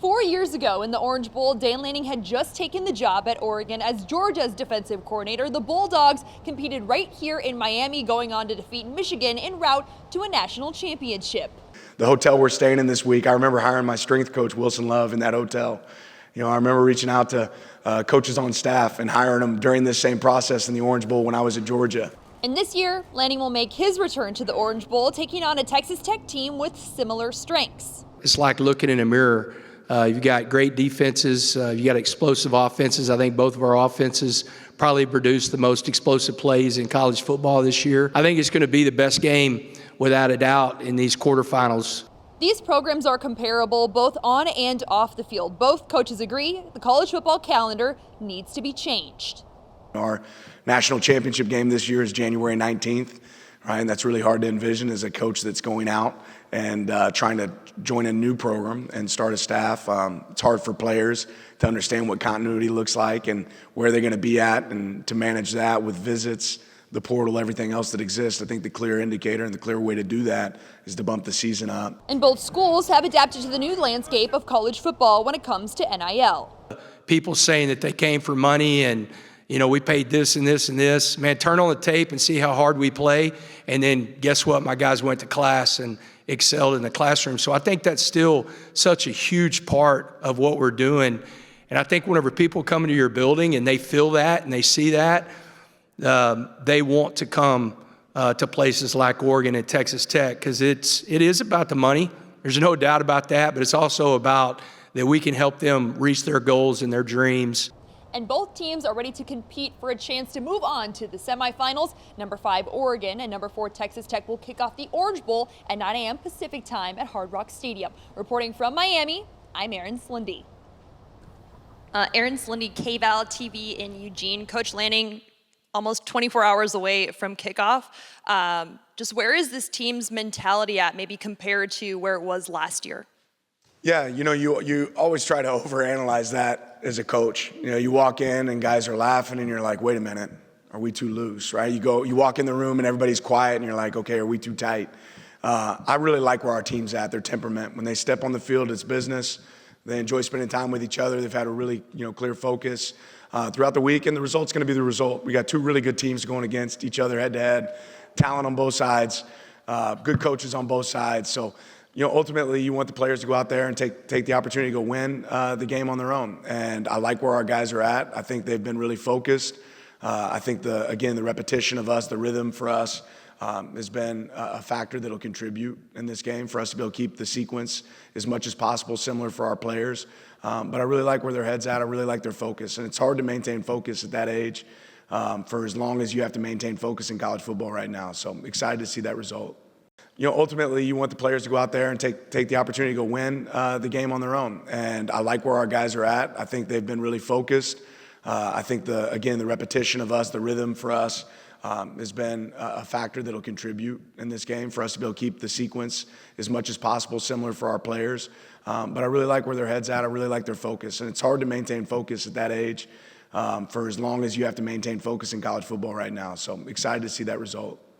4 years ago in the Orange Bowl, Dan Lanning had just taken the job at Oregon as Georgia's defensive coordinator. The Bulldogs competed right here in Miami, going on to defeat Michigan en route to a national championship. The hotel we're staying in this week, I remember hiring my strength coach, Wilson Love, in that hotel. I remember reaching out to coaches on staff and hiring them during this same process in the Orange Bowl when I was at Georgia. And this year, Lanning will make his return to the Orange Bowl, taking on a Texas Tech team with similar strengths. It's like looking in a mirror. You've got great defenses, you've got explosive offenses. I think both of our offenses probably produced the most explosive plays in college football this year. I think it's going to be the best game, without a doubt, in these quarterfinals. These programs are comparable both on and off the field. Both coaches agree the college football calendar needs to be changed. Our national championship game this year is January 19th, right? And that's really hard to envision as a coach that's going out and trying to join a new program and start a staff. It's hard for players to understand what continuity looks like and where they're going to be at, and to manage that with visits, the portal, everything else that exists. I think the clear indicator and the clear way to do that is to bump the season up. And both schools have adapted to the new landscape of college football when it comes to NIL. People saying that they came for money and, we paid this and this and this. Man, turn on the tape and see how hard we play. And then guess what? My guys went to class and excelled in the classroom. So I think that's still such a huge part of what we're doing. And I think whenever people come into your building and they feel that and they see that, they want to come to places like Oregon and Texas Tech, because it is about the money. There's no doubt about that, but it's also about that we can help them reach their goals and their dreams. And both teams are ready to compete for a chance to move on to the semifinals. Number 5 Oregon and number 4 Texas Tech will kick off the Orange Bowl at 9 a.m. Pacific time at Hard Rock Stadium. Reporting from Miami, I'm Erin Slinde. Erin Slinde, KVAL TV in Eugene. Coach Lanning, almost 24 hours away from kickoff. Just where is this team's mentality at, maybe compared to where it was last year? Yeah, you always try to overanalyze that as a coach. You walk in and guys are laughing and you're like, wait a minute, are we too loose, right? You walk in the room and everybody's quiet and you're like, okay, are we too tight? I really like where our team's at, their temperament. When they step on the field, it's business. They enjoy spending time with each other. They've had a really clear focus throughout the week, and the result's going to be the result. We got 2 really good teams going against each other head-to-head, talent on both sides, good coaches on both sides. So, ultimately you want the players to go out there and take the opportunity to go win the game on their own. And I like where our guys are at. I think they've been really focused. I think the repetition of us, the rhythm for us, has been a factor that'll contribute in this game for us to be able to keep the sequence as much as possible similar for our players. But I really like where their head's at. I really like their focus. And it's hard to maintain focus at that age for as long as you have to maintain focus in college football right now. So I'm excited to see that result. Ultimately you want the players to go out there and take the opportunity to go win the game on their own. And I like where our guys are at. I think they've been really focused. I think the repetition of us, the rhythm for us, has been a factor that'll contribute in this game for us to be able to keep the sequence as much as possible similar for our players. But I really like where their head's at. I really like their focus. And it's hard to maintain focus at that age for as long as you have to maintain focus in college football right now. So I'm excited to see that result.